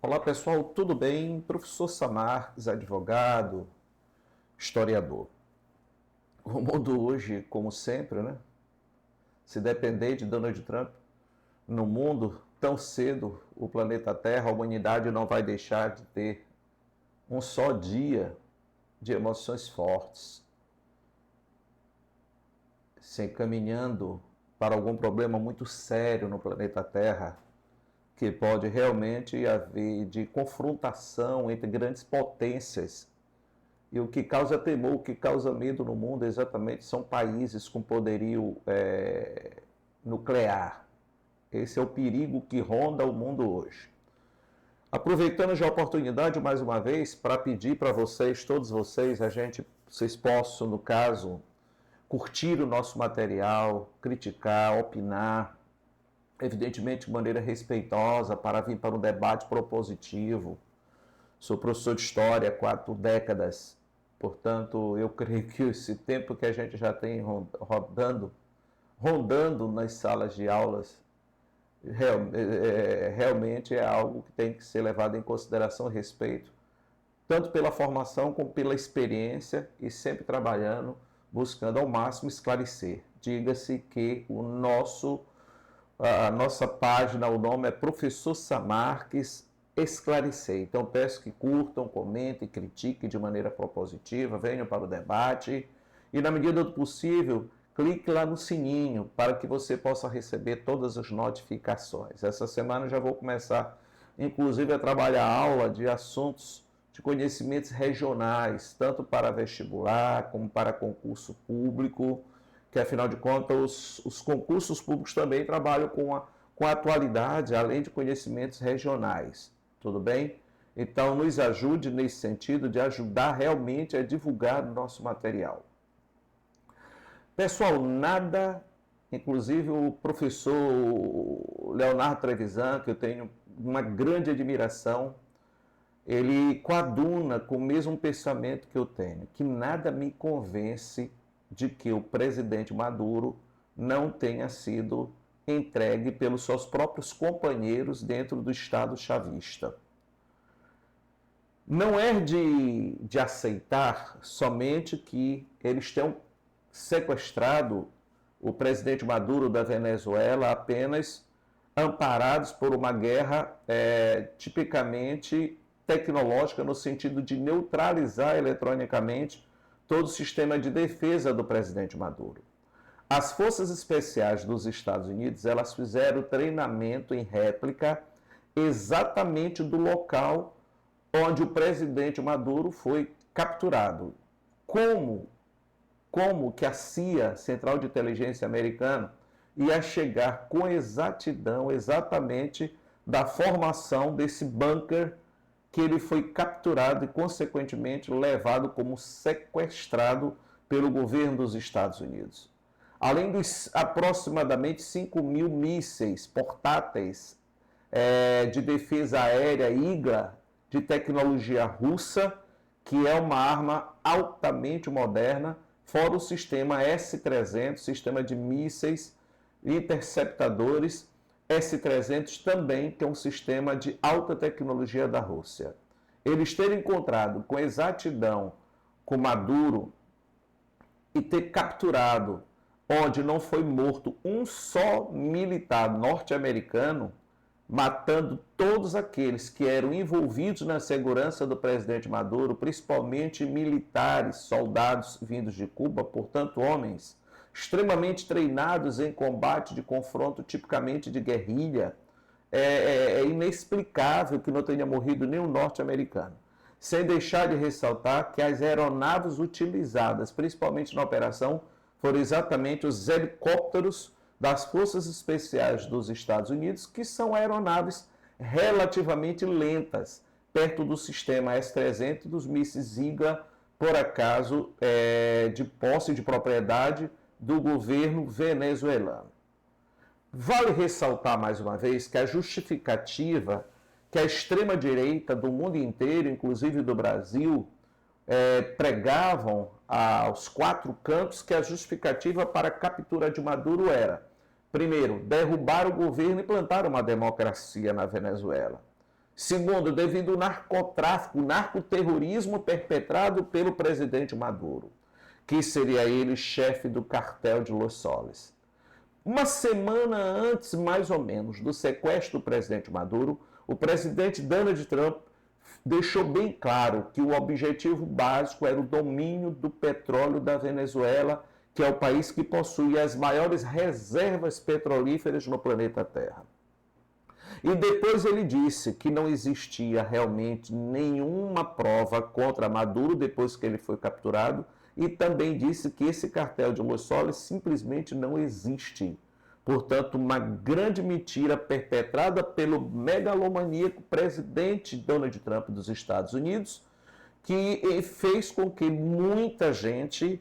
Olá pessoal, tudo bem? Professor Samarques, advogado, historiador. O mundo hoje, como sempre, né? Se depender de Donald Trump, no mundo tão cedo, o planeta Terra, a humanidade não vai deixar de ter um só dia de emoções fortes, se encaminhando para algum problema muito sério no planeta Terra, que pode realmente haver de confrontação entre grandes potências. E o que causa temor, o que causa medo no mundo exatamente são países com poderio nuclear. Esse é o perigo que ronda o mundo hoje. Aproveitando já a oportunidade mais uma vez para pedir para vocês, todos vocês, vocês possam, no caso, curtir o nosso material, criticar, opinar, evidentemente de maneira respeitosa, para vir para um debate propositivo. Sou professor de História há 4 décadas, portanto, eu creio que esse tempo que a gente já tem rondando nas salas de aulas, realmente é algo que tem que ser levado em consideração e respeito, tanto pela formação como pela experiência, e sempre trabalhando, buscando ao máximo esclarecer. Diga-se que a nossa página, o nome é Professor Samarques Esclarecer. Então peço que curtam, comentem, critiquem de maneira propositiva, venham para o debate e, na medida do possível, clique lá no sininho para que você possa receber todas as notificações. Essa semana eu já vou começar, inclusive, a trabalhar aula de assuntos de conhecimentos regionais, tanto para vestibular como para concurso público, que afinal de contas os concursos públicos também trabalham com a atualidade, além de conhecimentos regionais. Tudo bem? Então nos ajude nesse sentido de ajudar realmente a divulgar o nosso material. Pessoal, inclusive o professor Leonardo Trevisan, que eu tenho uma grande admiração, ele coaduna com o mesmo pensamento que eu tenho, que nada me convence de que o presidente Maduro não tenha sido entregue pelos seus próprios companheiros dentro do Estado chavista. Não é de aceitar somente que eles tenham sequestrado o presidente Maduro da Venezuela apenas amparados por uma guerra tipicamente tecnológica, no sentido de neutralizar eletronicamente todo o sistema de defesa do presidente Maduro. As forças especiais dos Estados Unidos, elas fizeram treinamento em réplica exatamente do local onde o presidente Maduro foi capturado. Como que a CIA, Central de Inteligência Americana, ia chegar com exatidão exatamente da formação desse bunker que ele foi capturado e, consequentemente, levado como sequestrado pelo governo dos Estados Unidos. Além dos aproximadamente 5.000 mísseis portáteis de defesa aérea IGA de tecnologia russa, que é uma arma altamente moderna, fora o sistema S-300, sistema de mísseis interceptadores, S-300 também, que é um sistema de alta tecnologia da Rússia. Eles terem encontrado com exatidão com Maduro e ter capturado, onde não foi morto um só militar norte-americano, matando todos aqueles que eram envolvidos na segurança do presidente Maduro, principalmente militares, soldados vindos de Cuba, portanto homens extremamente treinados em combate de confronto tipicamente de guerrilha. É inexplicável que não tenha morrido nenhum norte-americano. Sem deixar de ressaltar que as aeronaves utilizadas, principalmente na operação, foram exatamente os helicópteros das Forças Especiais dos Estados Unidos, que são aeronaves relativamente lentas, perto do sistema S-300 e dos mísseis IGA, por acaso, de posse de propriedade do governo venezuelano. Vale ressaltar mais uma vez que a justificativa que a extrema-direita do mundo inteiro, inclusive do Brasil, pregavam aos 4 cantos, que a justificativa para a captura de Maduro era, primeiro, derrubar o governo e plantar uma democracia na Venezuela. Segundo, devido ao narcotráfico, narcoterrorismo perpetrado pelo presidente Maduro, que seria ele chefe do cartel de Los Soles. Uma semana antes, mais ou menos, do sequestro do presidente Maduro, o presidente Donald Trump deixou bem claro que o objetivo básico era o domínio do petróleo da Venezuela, que é o país que possui as maiores reservas petrolíferas no planeta Terra. E depois ele disse que não existia realmente nenhuma prova contra Maduro depois que ele foi capturado, e também disse que esse cartel de Los Soles simplesmente não existe. Portanto, uma grande mentira perpetrada pelo megalomaníaco presidente Donald Trump dos Estados Unidos, que fez com que muita gente,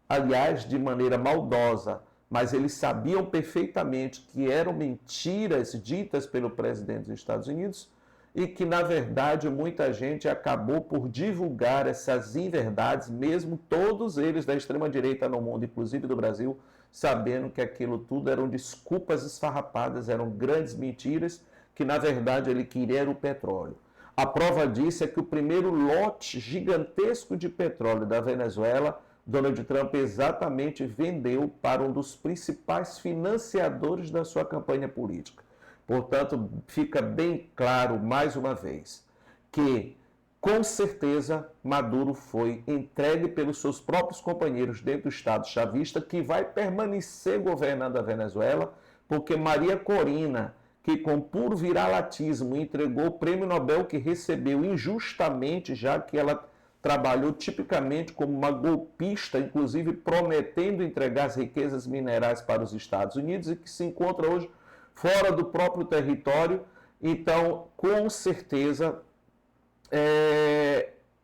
aliás, de maneira maldosa, mas eles sabiam perfeitamente que eram mentiras ditas pelo presidente dos Estados Unidos e que, na verdade, muita gente acabou por divulgar essas inverdades, mesmo todos eles da extrema-direita no mundo, inclusive do Brasil, sabendo que aquilo tudo eram desculpas esfarrapadas, eram grandes mentiras, que, na verdade, ele queria era o petróleo. A prova disso é que o primeiro lote gigantesco de petróleo da Venezuela, Donald Trump exatamente vendeu para um dos principais financiadores da sua campanha política. Portanto, fica bem claro, mais uma vez, que, com certeza, Maduro foi entregue pelos seus próprios companheiros dentro do Estado chavista, que vai permanecer governando a Venezuela, porque Maria Corina, que com puro viralatismo entregou o prêmio Nobel que recebeu injustamente, já que ela trabalhou tipicamente como uma golpista, inclusive prometendo entregar as riquezas minerais para os Estados Unidos e que se encontra hoje fora do próprio território. Então, com certeza,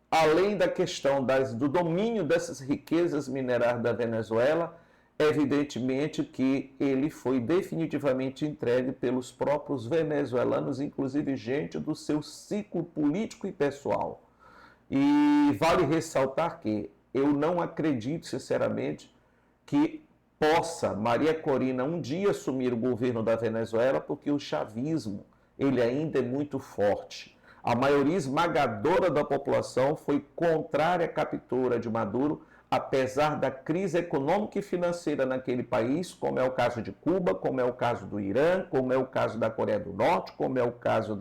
além da questão do domínio dessas riquezas minerais da Venezuela, evidentemente que ele foi definitivamente entregue pelos próprios venezuelanos, inclusive gente do seu ciclo político e pessoal. E vale ressaltar que eu não acredito, sinceramente, que possa Maria Corina um dia assumir o governo da Venezuela, porque o chavismo ele ainda é muito forte. A maioria esmagadora da população foi contrária à captura de Maduro, apesar da crise econômica e financeira naquele país, como é o caso de Cuba, como é o caso do Irã, como é o caso da Coreia do Norte, como é o caso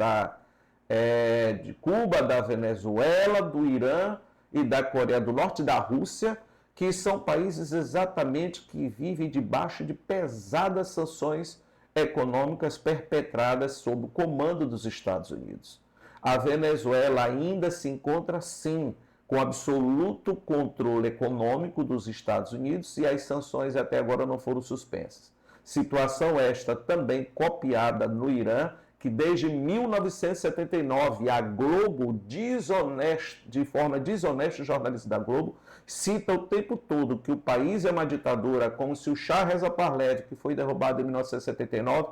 de Cuba, da Venezuela, do Irã e da Coreia do Norte, da Rússia, que são países exatamente que vivem debaixo de pesadas sanções econômicas perpetradas sob o comando dos Estados Unidos. A Venezuela ainda se encontra, sim, com absoluto controle econômico dos Estados Unidos e as sanções até agora não foram suspensas. Situação esta também copiada no Irã, que desde 1979 a Globo, de forma desonesta, o jornalista da Globo, cita o tempo todo que o país é uma ditadura, como se o Shah Reza Pahlavi, que foi derrubado em 1979,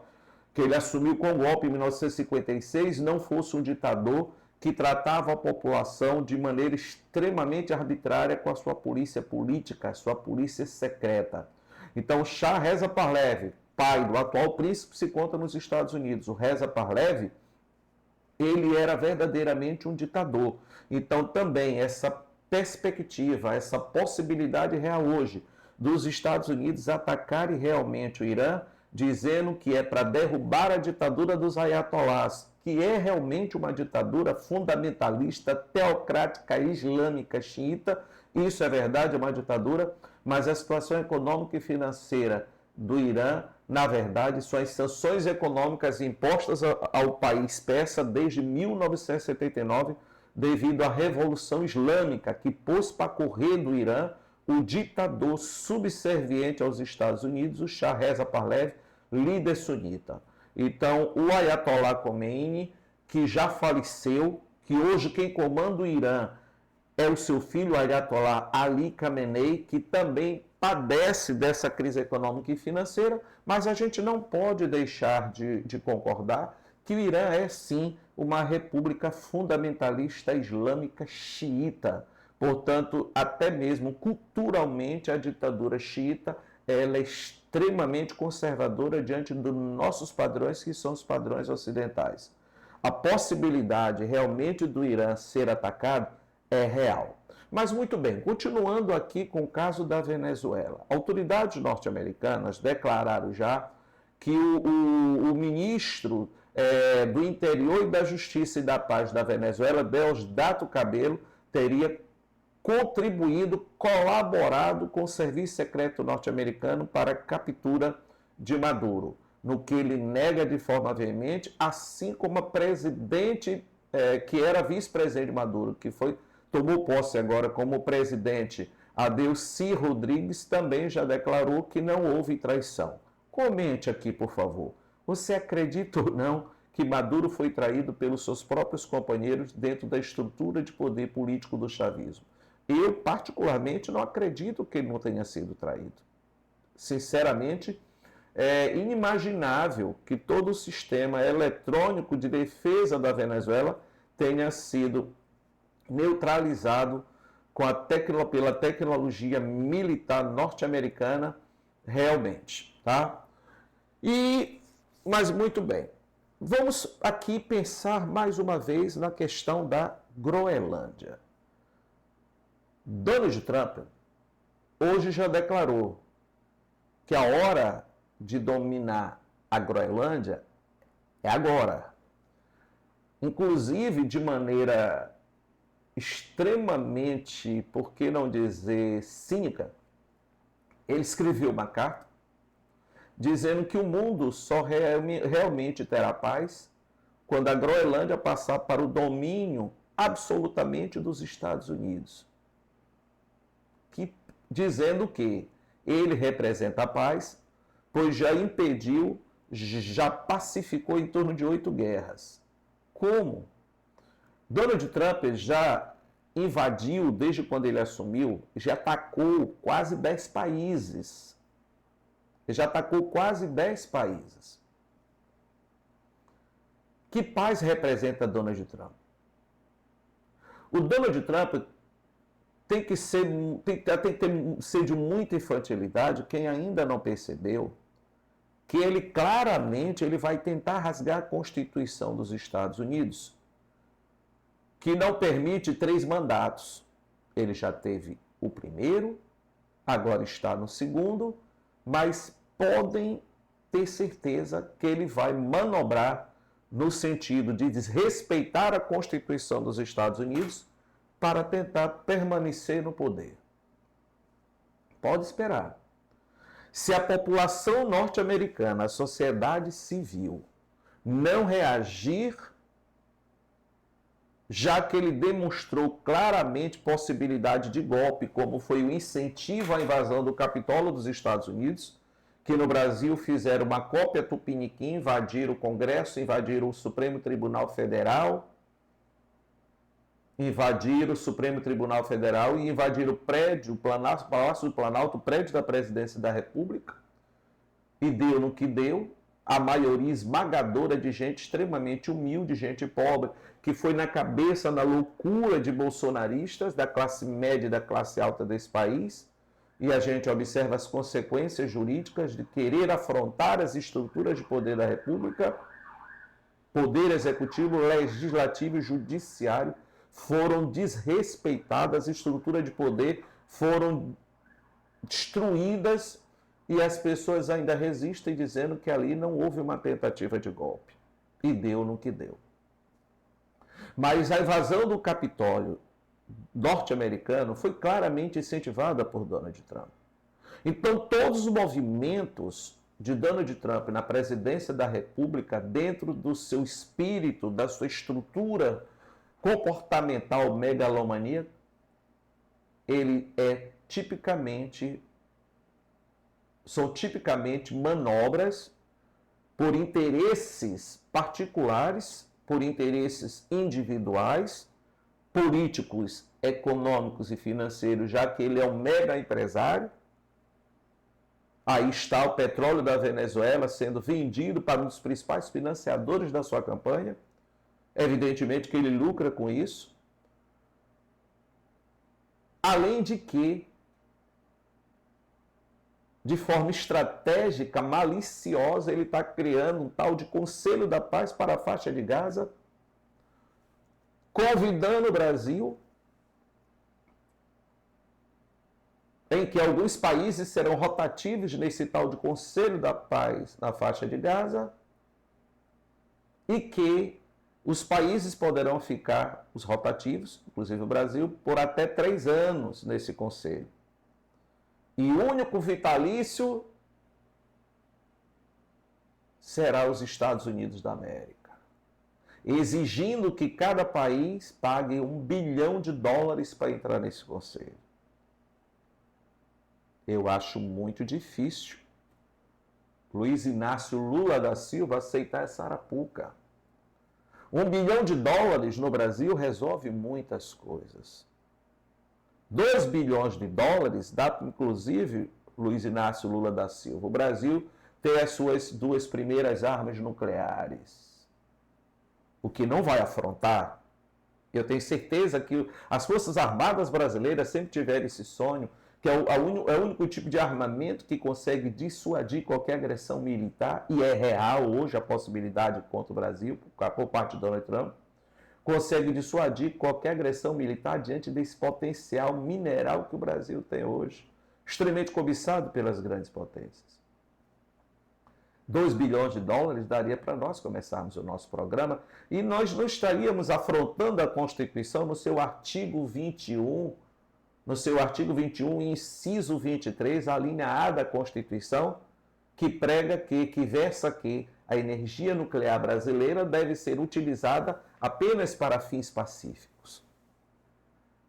que ele assumiu com golpe em 1956, não fosse um ditador que tratava a população de maneira extremamente arbitrária com a sua polícia política, a sua polícia secreta. Então, Shah Reza Pahlavi, pai do atual príncipe, se encontra nos Estados Unidos. O Reza Pahlavi, ele era verdadeiramente um ditador. Então, também essa perspectiva, essa possibilidade real hoje dos Estados Unidos atacarem realmente o Irã, dizendo que é para derrubar a ditadura dos ayatolás, que é realmente uma ditadura fundamentalista, teocrática, islâmica, xiita. Isso é verdade, é uma ditadura, mas a situação econômica e financeira do Irã, na verdade, são as sanções econômicas impostas ao país persa desde 1979, devido à Revolução Islâmica, que pôs para correr do Irã o ditador subserviente aos Estados Unidos, o Shah Reza Pahlavi, líder sunita. Então, o Ayatollah Khomeini, que já faleceu, que hoje quem comanda o Irã é o seu filho, Ayatollah Ali Khamenei, que também padece dessa crise econômica e financeira, mas a gente não pode deixar de concordar que o Irã é, sim, uma república fundamentalista islâmica xiita. Portanto, até mesmo culturalmente, a ditadura xiita ela é extremamente conservadora diante dos nossos padrões, que são os padrões ocidentais. a possibilidade realmente do Irã ser atacado é real. Mas muito bem, continuando aqui com o caso da Venezuela. Autoridades norte-americanas declararam já que o ministro do Interior e da Justiça e da Paz da Venezuela, Deusdado Cabello, teria contribuído, colaborado com o Serviço Secreto norte-americano para a captura de Maduro, no que ele nega de forma veemente, assim como a presidente, que era vice-presidente de Maduro, que tomou posse agora como presidente, a Delcy Rodrigues, também já declarou que não houve traição. Comente aqui, por favor. Você acredita ou não que Maduro foi traído pelos seus próprios companheiros dentro da estrutura de poder político do chavismo? Eu, particularmente, não acredito que ele não tenha sido traído. Sinceramente, é inimaginável que todo o sistema eletrônico de defesa da Venezuela tenha sido neutralizado pela tecnologia militar norte-americana realmente, tá? Mas muito bem. Vamos aqui pensar mais uma vez na questão da Groenlândia. Donald Trump hoje já declarou que a hora de dominar a Groenlândia é agora. Inclusive de maneira extremamente, por que não dizer cínica, ele escreveu uma carta dizendo que o mundo só realmente terá paz quando a Groenlândia passar para o domínio absolutamente dos Estados Unidos. Dizendo que ele representa a paz, pois já impediu, já pacificou em torno de 8 guerras. Como? Donald Trump já invadiu, desde quando ele assumiu, já atacou quase 10 países. Já atacou quase 10 países. Que paz representa Donald Trump? O Donald Trump tem que ser de muita infantilidade, quem ainda não percebeu, que ele claramente vai tentar rasgar a Constituição dos Estados Unidos, que não permite 3 mandatos. Ele já teve o primeiro, agora está no segundo, mas podem ter certeza que ele vai manobrar no sentido de desrespeitar a Constituição dos Estados Unidos para tentar permanecer no poder. Pode esperar. Se a população norte-americana, a sociedade civil, não reagir, já que ele demonstrou claramente possibilidade de golpe, como foi o incentivo à invasão do Capitólio dos Estados Unidos, que no Brasil fizeram uma cópia tupiniquim, invadiram o Congresso, invadiram o Supremo Tribunal Federal, e invadiram o prédio, o Palácio do Planalto, o prédio da Presidência da República, e deu no que deu. A maioria esmagadora de gente extremamente humilde, gente pobre, que foi na cabeça, na loucura de bolsonaristas, da classe média e da classe alta desse país, e a gente observa as consequências jurídicas de querer afrontar as estruturas de poder da República, poder executivo, legislativo e judiciário, foram desrespeitadas, as estruturas de poder foram destruídas, e as pessoas ainda resistem dizendo que ali não houve uma tentativa de golpe. E deu no que deu. Mas a invasão do Capitólio norte-americano foi claramente incentivada por Donald Trump. Então, todos os movimentos de Donald Trump na presidência da República, dentro do seu espírito, da sua estrutura comportamental megalomaníaca, são tipicamente manobras por interesses particulares, por interesses individuais, políticos, econômicos e financeiros, já que ele é um mega empresário. Aí está o petróleo da Venezuela sendo vendido para um dos principais financiadores da sua campanha. Evidentemente que ele lucra com isso. Além de que, de forma estratégica, maliciosa, ele está criando um tal de Conselho da Paz para a faixa de Gaza, convidando o Brasil, em que alguns países serão rotativos nesse tal de Conselho da Paz na faixa de Gaza, e que os países poderão ficar, os rotativos, inclusive o Brasil, por até 3 anos nesse conselho. E o único vitalício será os Estados Unidos da América, exigindo que cada país pague $1 bilhão para entrar nesse conselho. Eu acho muito difícil Luiz Inácio Lula da Silva aceitar essa arapuca. $1 bilhão no Brasil resolve muitas coisas. $2 bilhões dá, inclusive, Luiz Inácio Lula da Silva, o Brasil ter as suas 2 primeiras armas nucleares. O que não vai afrontar, eu tenho certeza que as Forças Armadas brasileiras sempre tiveram esse sonho, que é o único tipo de armamento que consegue dissuadir qualquer agressão militar, e é real hoje a possibilidade contra o Brasil, por parte de Donald Trump, consegue dissuadir qualquer agressão militar diante desse potencial mineral que o Brasil tem hoje, extremamente cobiçado pelas grandes potências. $2 bilhões daria para nós começarmos o nosso programa, e nós não estaríamos afrontando a Constituição no seu artigo 21, inciso 23, a linha A da Constituição, que prega que versa que a energia nuclear brasileira deve ser utilizada apenas para fins pacíficos.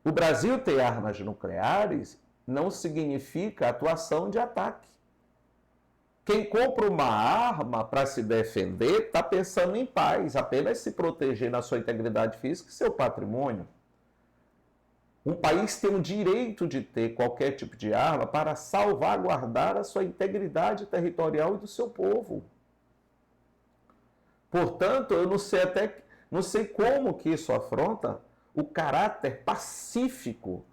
O Brasil ter armas nucleares não significa atuação de ataque. Quem compra uma arma para se defender está pensando em paz, apenas se proteger na sua integridade física e seu patrimônio. Um país tem o direito de ter qualquer tipo de arma para salvaguardar a sua integridade territorial e do seu povo. Portanto, eu não sei como que isso afronta o caráter pacífico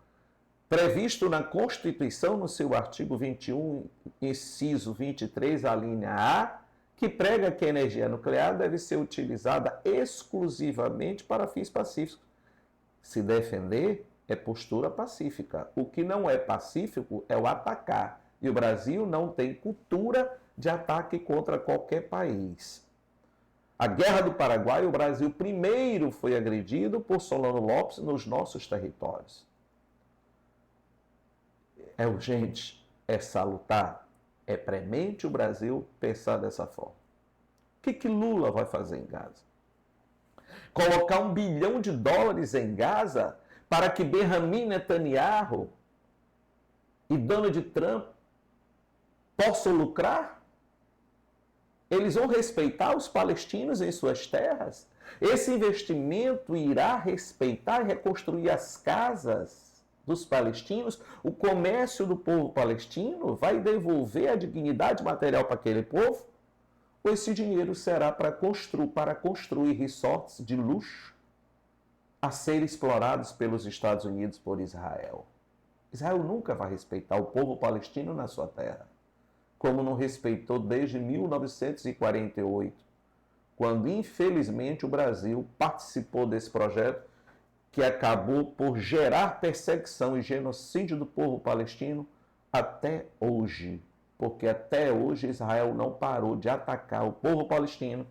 previsto na Constituição, no seu artigo 21, inciso 23, a linha A, que prega que a energia nuclear deve ser utilizada exclusivamente para fins pacíficos. Se defender é postura pacífica. O que não é pacífico é o atacar. E o Brasil não tem cultura de ataque contra qualquer país. A Guerra do Paraguai, o Brasil primeiro foi agredido por Solano Lopes nos nossos territórios. É urgente, é salutar, é premente o Brasil pensar dessa forma. O que Lula vai fazer em Gaza? Colocar $1 bilhão em Gaza para que Benjamin Netanyahu e Donald Trump possam lucrar? Eles vão respeitar os palestinos em suas terras? Esse investimento irá respeitar e reconstruir as casas dos palestinos? O comércio do povo palestino vai devolver a dignidade material para aquele povo? Ou esse dinheiro será para construir resorts de luxo a serem explorados pelos Estados Unidos por Israel? Israel nunca vai respeitar o povo palestino na sua terra, como não respeitou desde 1948, quando, infelizmente, o Brasil participou desse projeto que acabou por gerar perseguição e genocídio do povo palestino até hoje. Porque até hoje Israel não parou de atacar o povo palestino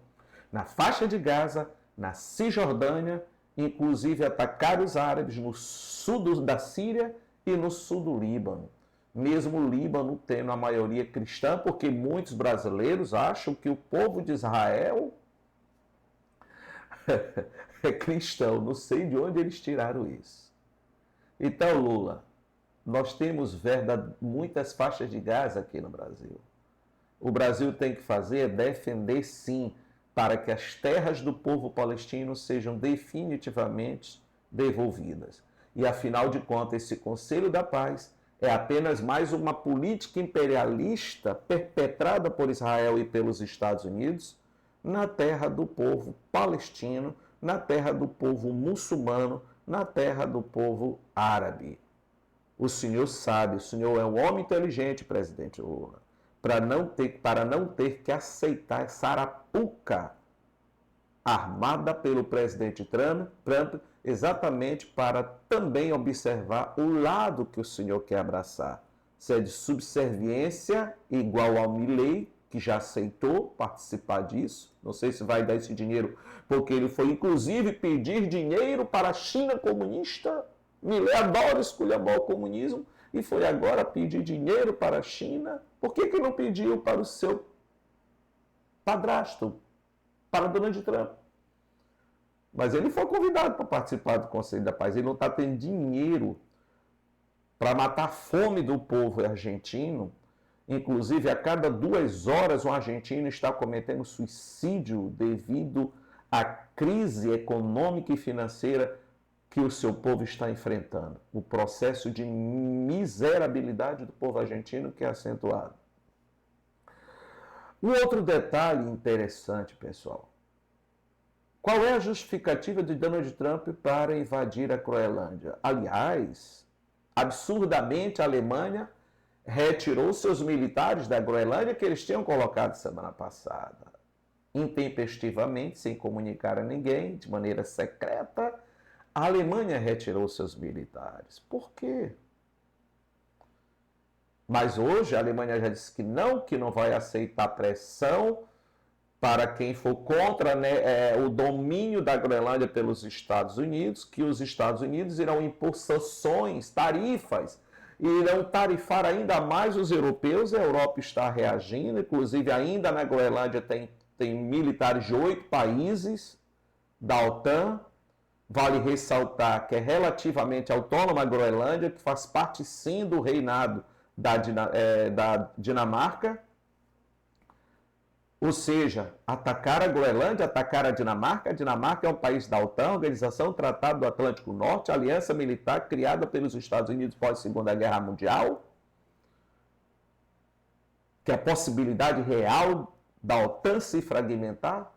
na faixa de Gaza, na Cisjordânia, inclusive atacar os árabes no sul da Síria e no sul do Líbano. Mesmo o Líbano tendo a maioria cristã, porque muitos brasileiros acham que o povo de Israel é cristão. Não sei de onde eles tiraram isso. Então, Lula, nós temos muitas faixas de Gaza aqui no Brasil. O Brasil tem que fazer é defender, sim, para que as terras do povo palestino sejam definitivamente devolvidas. E, afinal de contas, esse Conselho da Paz é apenas mais uma política imperialista perpetrada por Israel e pelos Estados Unidos na terra do povo palestino, na terra do povo muçulmano, na terra do povo árabe. O senhor sabe, o senhor é um homem inteligente, presidente Lula, para não ter que aceitar essa arapuca armada pelo presidente Trump, exatamente para também observar o lado que o senhor quer abraçar. Se é de subserviência igual ao Milei, que já aceitou participar disso, não sei se vai dar esse dinheiro, porque ele foi inclusive pedir dinheiro para a China comunista. Milei adora esculhambar o comunismo e foi agora pedir dinheiro para a China. Por que não pediu para o seu padrasto, para Donald Trump? Mas ele foi convidado para participar do Conselho da Paz. Ele não está tendo dinheiro para matar a fome do povo argentino. Inclusive, a cada 2 horas, um argentino está cometendo suicídio devido à crise econômica e financeira que o seu povo está enfrentando. O processo de miserabilidade do povo argentino que é acentuado. Um outro detalhe interessante, pessoal. Qual é a justificativa de Donald Trump para invadir a Groenlândia? Aliás, absurdamente, a Alemanha retirou seus militares da Groenlândia que eles tinham colocado semana passada. Intempestivamente, sem comunicar a ninguém, de maneira secreta, a Alemanha retirou seus militares. Por quê? Mas hoje a Alemanha já disse que não vai aceitar pressão para quem for contra, né, o domínio da Groenlândia pelos Estados Unidos, que os Estados Unidos irão impor sanções, tarifas, e irão tarifar ainda mais os europeus. A Europa está reagindo, inclusive ainda na Groenlândia tem militares de 8 países da OTAN. Vale ressaltar que é relativamente autônoma a Groenlândia, que faz parte sim do reinado da Dinamarca. Ou seja, atacar a Groenlândia, atacar a Dinamarca. A Dinamarca é um país da OTAN, Organização do Tratado do Atlântico Norte, aliança militar criada pelos Estados Unidos pós Segunda Guerra Mundial, que é a possibilidade real da OTAN se fragmentar.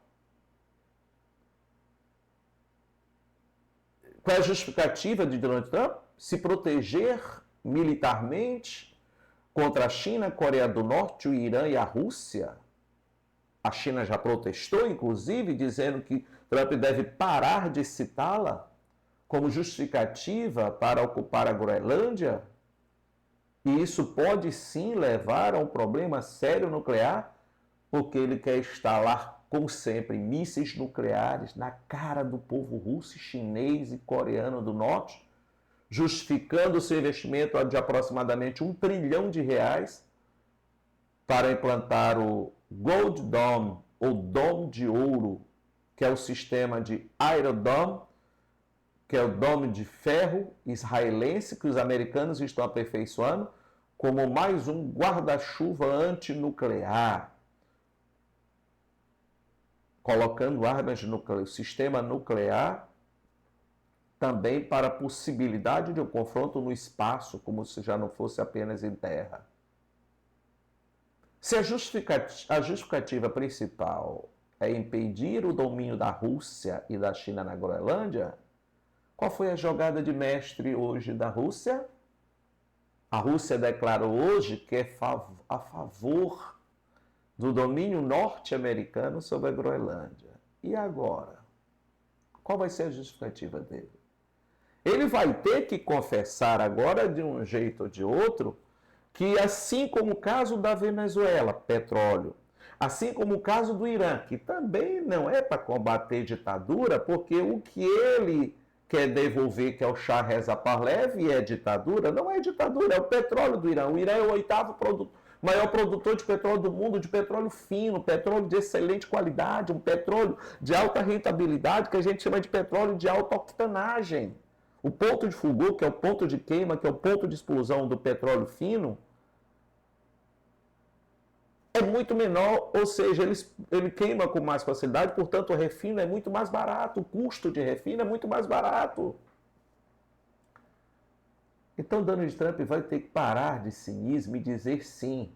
Qual é a justificativa de Donald Trump? Se proteger militarmente contra a China, Coreia do Norte, o Irã e a Rússia. A China já protestou, inclusive, dizendo que Trump deve parar de citá-la como justificativa para ocupar a Groenlândia. E isso pode sim levar a um problema sério nuclear, porque ele quer instalar, como sempre, mísseis nucleares na cara do povo russo, chinês e coreano do norte, justificando o seu investimento de aproximadamente R$1 trilhão para implantar o Gold Dome, ou Dome de Ouro, que é o sistema de Iron Dome, que é o dome de ferro israelense que os americanos estão aperfeiçoando, como mais um guarda-chuva antinuclear, colocando armas nucleares, o sistema nuclear também para a possibilidade de um confronto no espaço, como se já não fosse apenas em terra. Se a justificativa principal é impedir o domínio da Rússia e da China na Groenlândia, qual foi a jogada de mestre hoje da Rússia? A Rússia declarou hoje que é a favor do domínio norte-americano sobre a Groenlândia. E agora? Qual vai ser a justificativa dele? Ele vai ter que confessar agora, de um jeito ou de outro, que assim como o caso da Venezuela, petróleo, assim como o caso do Irã, que também não é para combater ditadura, porque o que ele quer devolver, que é o Shah Reza Pahlavi, é ditadura, não é ditadura, é o petróleo do Irã. O Irã é o 8º maior produtor de petróleo do mundo, de petróleo fino, petróleo de excelente qualidade, um petróleo de alta rentabilidade, que a gente chama de petróleo de alta octanagem. O ponto de fulgor, que é o ponto de queima, que é o ponto de explosão do petróleo fino, é muito menor, ou seja, ele queima com mais facilidade, portanto o refino é muito mais barato, o custo de refino é muito mais barato. Então Donald Trump vai ter que parar de cinismo e dizer sim,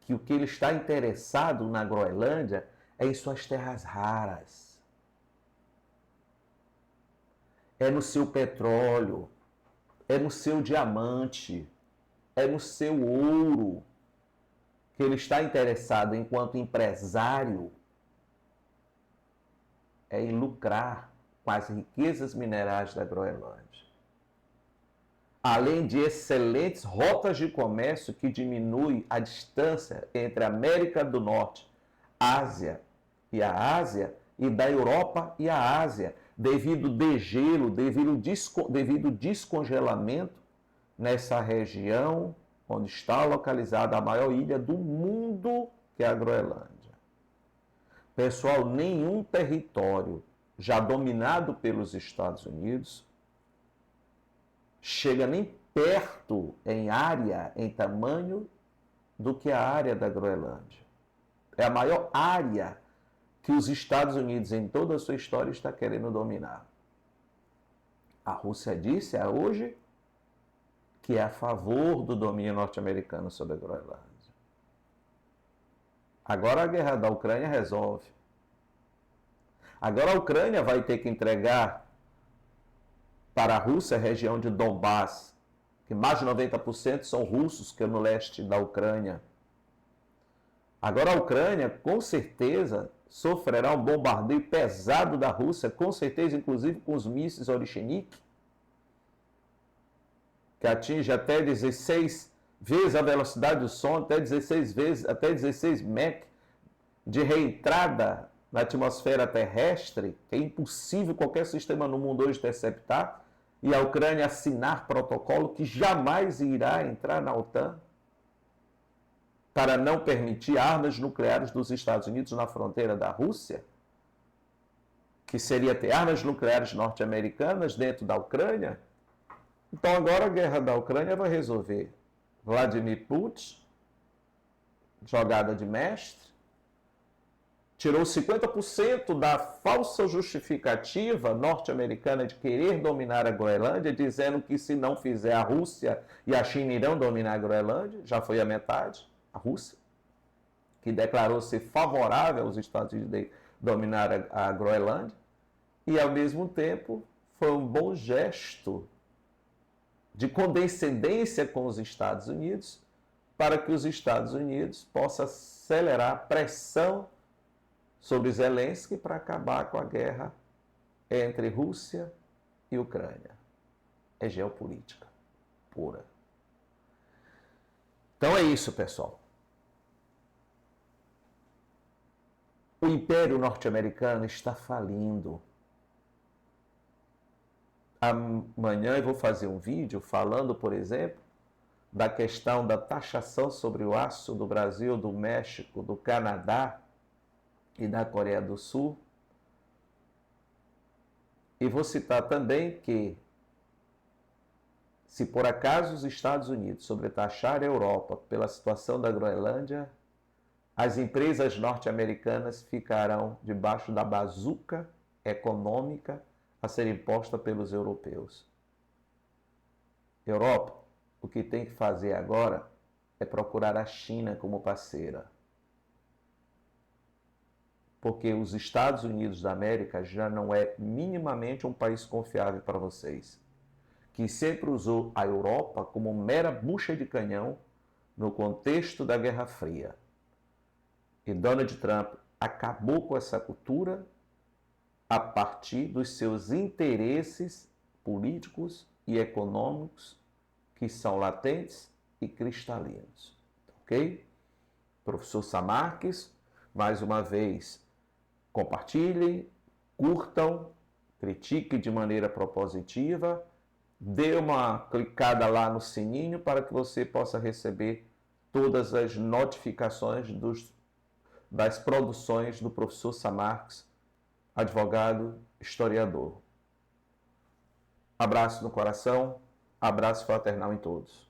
que o que ele está interessado na Groenlândia é em suas terras raras. É no seu petróleo, é no seu diamante, é no seu ouro, que ele está interessado enquanto empresário. é em lucrar com as riquezas minerais da Groenlândia. Além de excelentes rotas de comércio que diminuem a distância entre a América do Norte, Ásia e da Europa e a Ásia, devido degelo, devido descongelamento nessa região onde está localizada a maior ilha do mundo, que é a Groenlândia. Pessoal, nenhum território já dominado pelos Estados Unidos chega nem perto em área, em tamanho, do que a área da Groenlândia. É a maior área que os Estados Unidos, em toda a sua história, está querendo dominar. A Rússia disse hoje que é a favor do domínio norte-americano sobre a Groenlândia. Agora a guerra da Ucrânia resolve. Agora a Ucrânia vai ter que entregar para a Rússia a região de Donbás, que mais de 90% são russos, que é no leste da Ucrânia. Agora a Ucrânia, com certeza, sofrerá um bombardeio pesado da Rússia, com certeza, inclusive com os mísseis Orishnik, que atinge até 16 vezes a velocidade do som, até 16 Mach de reentrada na atmosfera terrestre, que é impossível qualquer sistema no mundo hoje interceptar, e a Ucrânia assinar protocolo que jamais irá entrar na OTAN para não permitir armas nucleares dos Estados Unidos na fronteira da Rússia, que seria ter armas nucleares norte-americanas dentro da Ucrânia. Então agora a guerra da Ucrânia vai resolver. Vladimir Putin, jogada de mestre, tirou 50% da falsa justificativa norte-americana de querer dominar a Groenlândia, dizendo que se não fizer a Rússia e a China irão dominar a Groenlândia, já foi a metade, a Rússia, que declarou ser favorável aos Estados Unidos de dominar a Groenlândia, e ao mesmo tempo foi um bom gesto de condescendência com os Estados Unidos, para que os Estados Unidos possam acelerar a pressão sobre Zelensky para acabar com a guerra entre Rússia e Ucrânia. É geopolítica pura. Então é isso, pessoal. O Império Norte-Americano está falindo. Amanhã eu vou fazer um vídeo falando, por exemplo, da questão da taxação sobre o aço do Brasil, do México, do Canadá e da Coreia do Sul. E vou citar também que, se por acaso os Estados Unidos sobretaxarem a Europa pela situação da Groenlândia, as empresas norte-americanas ficarão debaixo da bazuca econômica a ser imposta pelos europeus. Europa, o que tem que fazer agora é procurar a China como parceira. Porque os Estados Unidos da América já não é minimamente um país confiável para vocês, que sempre usou a Europa como mera bucha de canhão no contexto da Guerra Fria. E Donald Trump acabou com essa cultura a partir dos seus interesses políticos e econômicos, que são latentes e cristalinos. Ok? Professor Samarques, mais uma vez, compartilhem, curtam, critiquem de maneira propositiva, dê uma clicada lá no sininho para que você possa receber todas as notificações das produções do professor Samarques, advogado, historiador. Abraço no coração, abraço fraternal em todos.